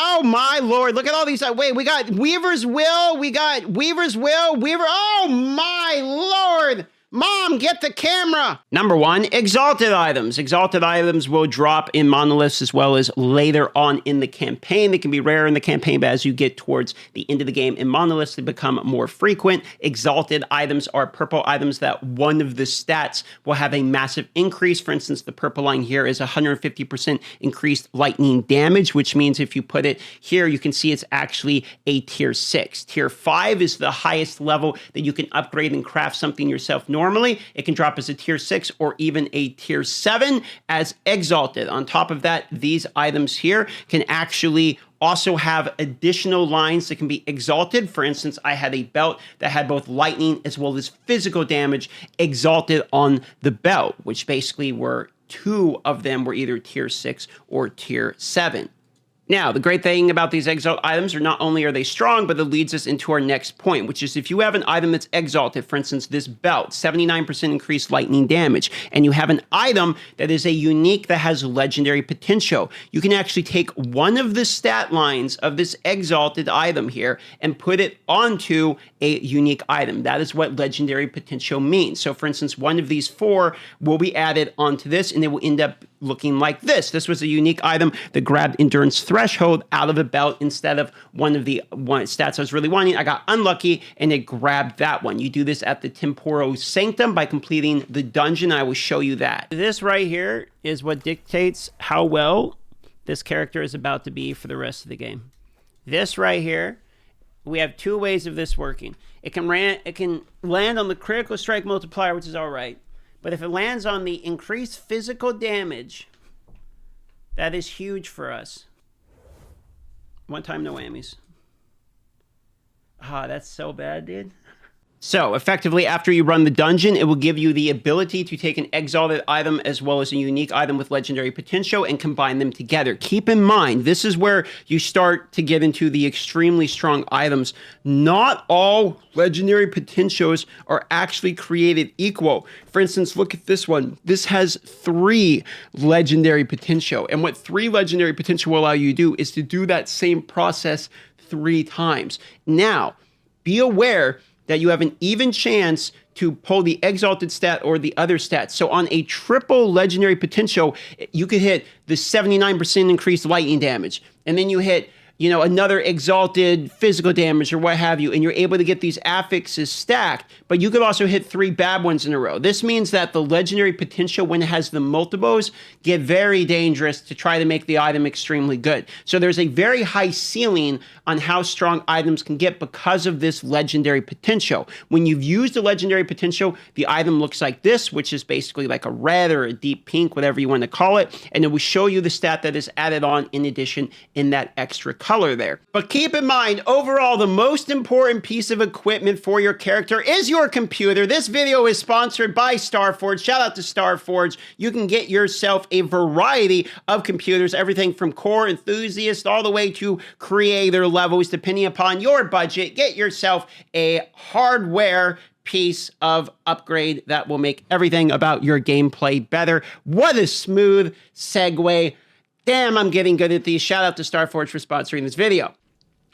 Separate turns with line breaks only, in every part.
Oh my Lord, look at all these. Wait, we got Weaver's Will. We got Weaver's Will. Oh my Lord. Mom, get the camera. Number 1, Exalted items. Exalted items will drop in monoliths as well as later on in the campaign. They can be rare in the campaign, but as you get towards the end of the game in monoliths, they become more frequent. Exalted items are purple items that one of the stats will have a massive increase. For instance, the purple line here is 150% increased lightning damage, which means if you put it here, you can see it's actually a tier 6. Tier 5 is the highest level that you can upgrade and craft something yourself normally. It can drop as a tier 6 or even a tier 7 as Exalted. On top of that, these items here can actually also have additional lines that can be exalted. For instance, I had a belt that had both lightning as well as physical damage exalted on the belt, which basically were 2 of them were either tier 6 or tier 7. Now, the great thing about these Exalt items are not only are they strong, but it leads us into our next point, which is if you have an item that's Exalted, for instance, this belt, 79% increased lightning damage, and you have an item that is a unique that has legendary potential, you can actually take one of the stat lines of this Exalted item here and put it onto a unique item. That is what legendary potential means. So, for instance, one of these 4 will be added onto this, and it will end up looking like this. This was a unique item that grabbed endurance threshold out of the belt instead of one of the stats I was really wanting. I got unlucky and it grabbed that one. You do this at the Temporal Sanctum by completing the dungeon. I will show you that. This right here is what dictates how well this character is about to be for the rest of the game. This right here, we have 2 ways of this working. It can land on the critical strike multiplier, which is all right. But if it lands on the increased physical damage, that is huge for us. One time, no whammies. Ah, that's so bad, dude. So, effectively, after you run the dungeon, it will give you the ability to take an Exalted item as well as a unique item with legendary potential and combine them together. Keep in mind, this is where you start to get into the extremely strong items. Not all legendary potentials are actually created equal. For instance, look at this one. This has 3 legendary potential. And what 3 legendary potential will allow you to do is to do that same process 3 times. Now, be aware that you have an even chance to pull the Exalted stat or the other stats. So on a triple legendary potential, you could hit the 79% increased lightning damage, and then you hit, you know, another Exalted physical damage or what have you, and you're able to get these affixes stacked, but you could also hit 3 bad ones in a row. This means that the legendary potential, when it has the multiples, get very dangerous to try to make the item extremely good. So there's a very high ceiling on how strong items can get because of this legendary potential. When you've used a legendary potential, the item looks like this, which is basically like a red or a deep pink, whatever you want to call it, and it will show you the stat that is added on in addition in that extra color there. But keep in mind, overall, the most important piece of equipment for your character is your computer. This video is sponsored by Starforge. Shout out to Starforge. You can get yourself a variety of computers, everything from core enthusiast all the way to creator levels, depending upon your budget. Get yourself a hardware piece of upgrade that will make everything about your gameplay better. What a smooth segue. Damn, I'm getting good at these. Shout out to Starforge for sponsoring this video.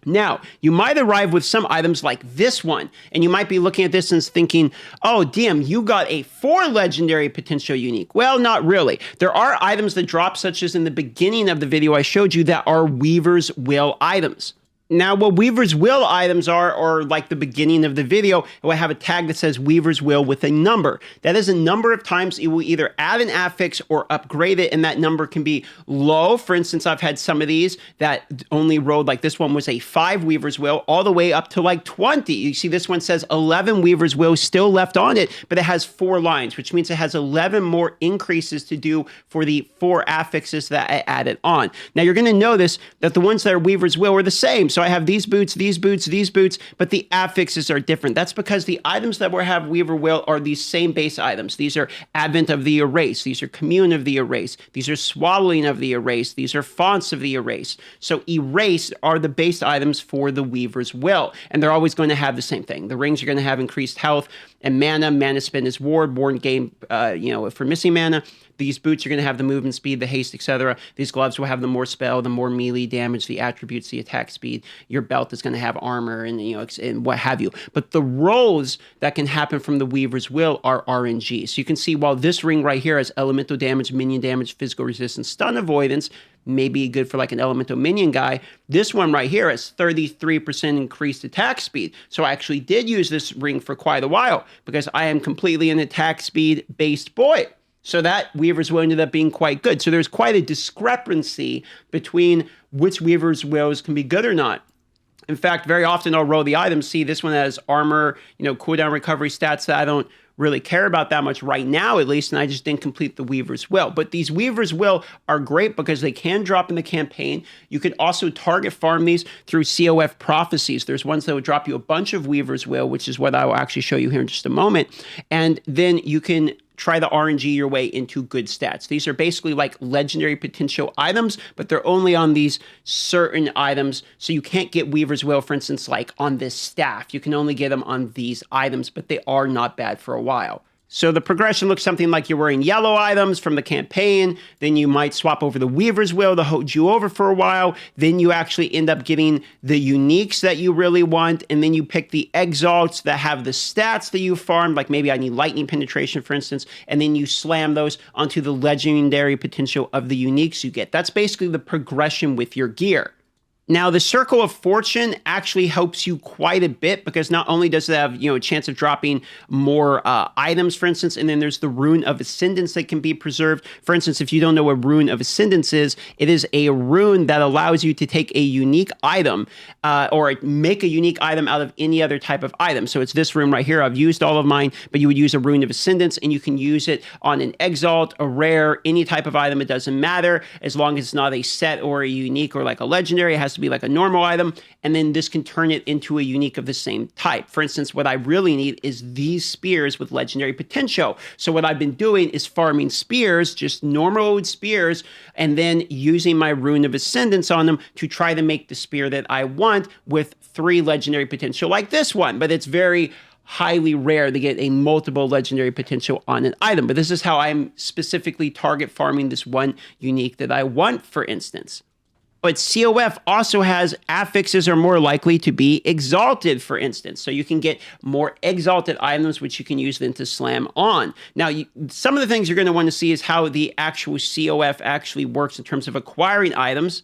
Now, you might arrive with some items like this one, and you might be looking at this and thinking, oh, damn, you got a 4 legendary potential unique. Well, not really. There are items that drop, such as in the beginning of the video I showed you, that are Weaver's Will items. Now, what Weaver's Will items are like the beginning of the video, it will have a tag that says Weaver's Will with a number. That is a number of times it will either add an affix or upgrade it, and that number can be low. For instance, I've had some of these that only rolled, like this one was a 5 Weaver's Will, all the way up to like 20. You see this one says 11 Weaver's Will still left on it, but it has 4 lines, which means it has 11 more increases to do for the 4 affixes that I added on. Now, you're going to notice that the ones that are Weaver's Will are the same. So I have these boots, but the affixes are different. That's because the items that we have Weaver Will are these same base items. These are Advent of the Erase. These are Commune of the Erase. These are Swallowing of the Erase. These are Fonts of the Erase. So Erase are the base items for the Weaver's Will, and they're always going to have the same thing. The rings are going to have increased health and mana. Mana spend is ward gain, for missing mana. These boots are going to have the movement speed, the haste, etc. These gloves will have the more spell, the more melee damage, the attributes, the attack speed. Your belt is going to have armor and and what have you. But the rolls that can happen from the Weaver's Will are RNG. So you can see while this ring right here has elemental damage, minion damage, physical resistance, stun avoidance, maybe good for like an elemental minion guy. This one right here has 33% increased attack speed. So I actually did use this ring for quite a while because I am completely an attack speed based boy. So that Weaver's Will ended up being quite good. So there's quite a discrepancy between which Weaver's Wills can be good or not. In fact, very often I'll roll the items. See, this one has armor, cooldown recovery stats that I don't really care about that much right now, at least, and I just didn't complete the Weaver's Will. But these Weaver's Will are great because they can drop in the campaign. You could also target farm these through COF prophecies. There's ones that will drop you a bunch of Weaver's Will, which is what I will actually show you here in just a moment. And then you can try the RNG your way into good stats. These are basically like legendary potential items, but they're only on these certain items. So you can't get Weaver's Will, for instance, like on this staff. You can only get them on these items, but they are not bad for a while. So the progression looks something like you're wearing yellow items from the campaign, then you might swap over the Weaver's Will to hold you over for a while, then you actually end up getting the uniques that you really want, and then you pick the Exalts that have the stats that you farmed, like maybe I need lightning penetration, for instance, and then you slam those onto the legendary potential of the uniques you get. That's basically the progression with your gear. Now, the Circle of Fortune actually helps you quite a bit because not only does it have, a chance of dropping more items, for instance, and then there's the Rune of Ascendance that can be preserved. For instance, if you don't know what Rune of Ascendance is, it is a rune that allows you to take a unique item or make a unique item out of any other type of item. So it's this rune right here. I've used all of mine, but you would use a Rune of Ascendance, and you can use it on an Exalt, a rare, any type of item. It doesn't matter as long as it's not a set or a unique or like a legendary. It has to be like a normal item, and then this can turn it into a unique of the same type. For instance, what I really need is these spears with legendary potential. So what I've been doing is farming spears, just normal old spears, and then using my Rune of Ascendance on them to try to make the spear that I want with 3 legendary potential like this one. But it's very highly rare to get a multiple legendary potential on an item. But this is how I'm specifically target farming this one unique that I want, for instance. But COF also has affixes are more likely to be exalted, for instance. So you can get more exalted items, which you can use then to slam on. Now, some of the things you're going to want to see is how the actual COF actually works in terms of acquiring items.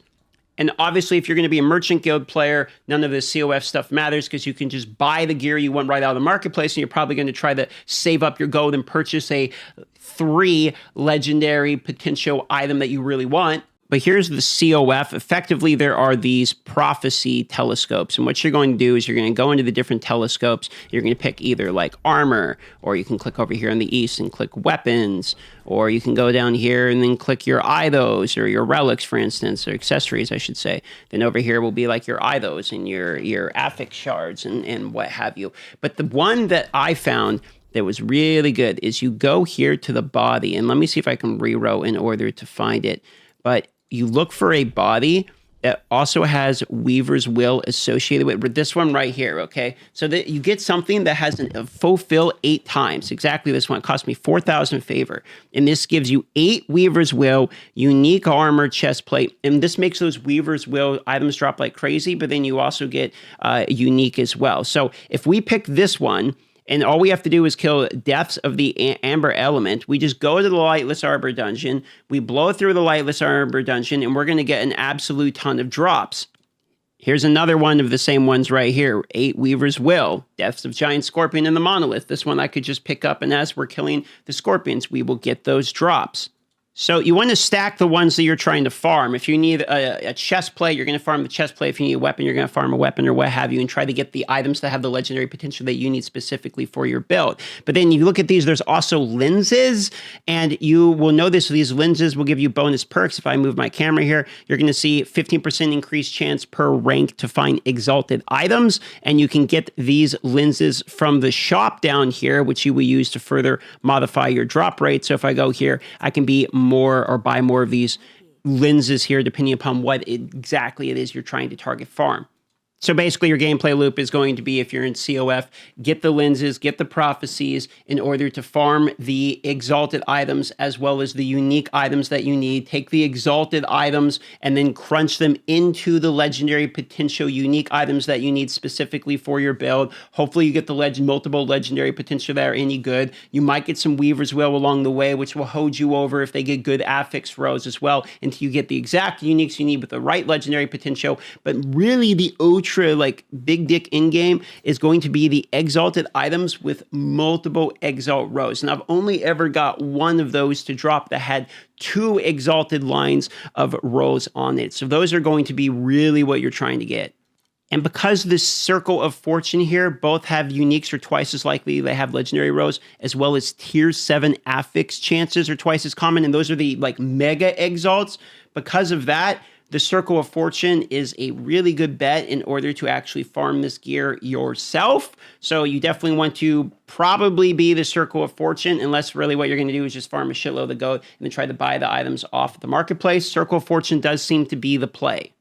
And obviously, if you're going to be a Merchant Guild player, none of this COF stuff matters because you can just buy the gear you want right out of the marketplace, and you're probably going to try to save up your gold and purchase a 3 legendary potential item that you really want. But here's the COF. Effectively, there are these prophecy telescopes. And what you're going to do is you're going to go into the different telescopes. You're going to pick either like armor, or you can click over here on the east and click weapons, or you can go down here and then click your IDOs or your relics, for instance, or accessories, I should say. Then over here will be like your IDOs and your affix shards and what have you. But the one that I found that was really good is you go here to the body. And let me see if I can rerow in order to find it. But you look for a body that also has Weaver's Will associated with this one right here, okay? So that you get something that has a fulfill 8 times. Exactly this one. It cost me 4,000 favor. And this gives you 8 Weaver's Will, unique armor, chest plate. And this makes those Weaver's Will items drop like crazy, but then you also get unique as well. So if we pick this one, and all we have to do is kill Deaths of the Amber Element. We just go to the Lightless Arbor dungeon, we blow through the Lightless Arbor dungeon, and we're going to get an absolute ton of drops. Here's another one of the same ones right here. 8 Weaver's Will, Deaths of Giant Scorpion and the Monolith. This one I could just pick up, and as we're killing the scorpions, we will get those drops. So you want to stack the ones that you're trying to farm. If you need a chest plate, you're going to farm the chest plate. If you need a weapon, you're going to farm a weapon or what have you, and try to get the items that have the legendary potential that you need specifically for your build. But then you look at these, there's also lenses, and you will notice these lenses will give you bonus perks. If I move my camera here, you're going to see 15% increased chance per rank to find exalted items, and you can get these lenses from the shop down here, which you will use to further modify your drop rate. So if I go here, I can be more or buy more of these lenses here, depending upon what exactly it is you're trying to target farm. So basically, your gameplay loop is going to be, if you're in COF, get the lenses, get the prophecies in order to farm the exalted items as well as the unique items that you need. Take the exalted items and then crunch them into the legendary potential unique items that you need specifically for your build. Hopefully, you get the multiple legendary potential that are any good. You might get some Weaver's Will along the way, which will hold you over if they get good affix rows as well, until you get the exact uniques you need with the right legendary potential. But really, the ultra like big dick in game is going to be the exalted items with multiple exalt rows. And I've only ever got one of those to drop that had 2 exalted lines of rows on it. So those are going to be really what you're trying to get. And because this Circle of Fortune here both have uniques are twice as likely, they have legendary rows, as well as tier 7 affix chances are twice as common, and those are the like mega exalts. Because of that, the Circle of Fortune is a really good bet in order to actually farm this gear yourself. So you definitely want to probably be the Circle of Fortune, unless really what you're going to do is just farm a shitload of gold and then try to buy the items off the marketplace. Circle of Fortune does seem to be the play.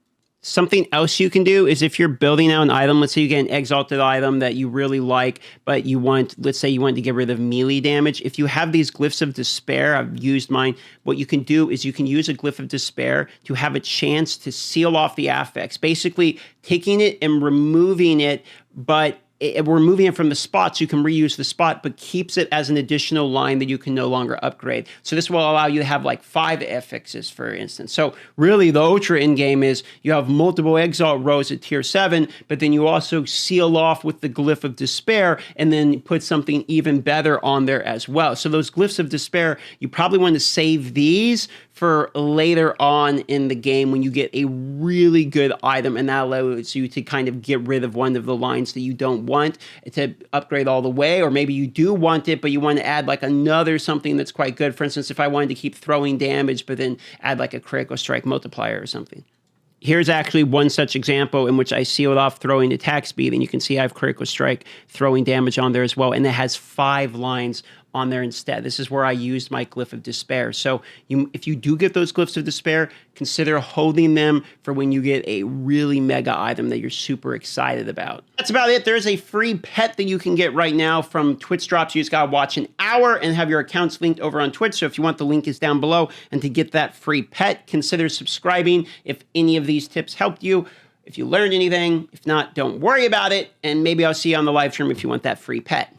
Something else you can do is if you're building out an item, let's say you get an exalted item that you really like, but you want, let's say you want to get rid of melee damage. If you have these glyphs of despair, I've used mine, what you can do is you can use a glyph of despair to have a chance to seal off the affix, basically taking it and removing it, but we're moving it from the spot so you can reuse the spot, but keeps it as an additional line that you can no longer upgrade. So this will allow you to have like 5 affixes, for instance. So really the ultra in game is you have multiple exalt rows at tier 7, but then you also seal off with the glyph of despair and then put something even better on there as well. So those glyphs of despair, you probably want to save these for later on in the game when you get a really good item, and that allows you to kind of get rid of one of the lines that you don't want to upgrade all the way, or maybe you do want it, but you want to add like another something that's quite good. For instance, if I wanted to keep throwing damage, but then add like a critical strike multiplier or something. Here's actually one such example in which I sealed off throwing attack speed, and you can see I have critical strike throwing damage on there as well, and it has 5 lines on there instead. This is where I used my glyph of despair. So if you do get those glyphs of despair, consider holding them for when you get a really mega item that you're super excited about. That's about it. There's a free pet that you can get right now from Twitch drops. You just gotta watch an hour and have your accounts linked over on Twitch. So if you want, the link is down below. And to get that free pet, consider subscribing if any of these tips helped you. If you learned anything, if not, don't worry about it. And maybe I'll see you on the live stream if you want that free pet.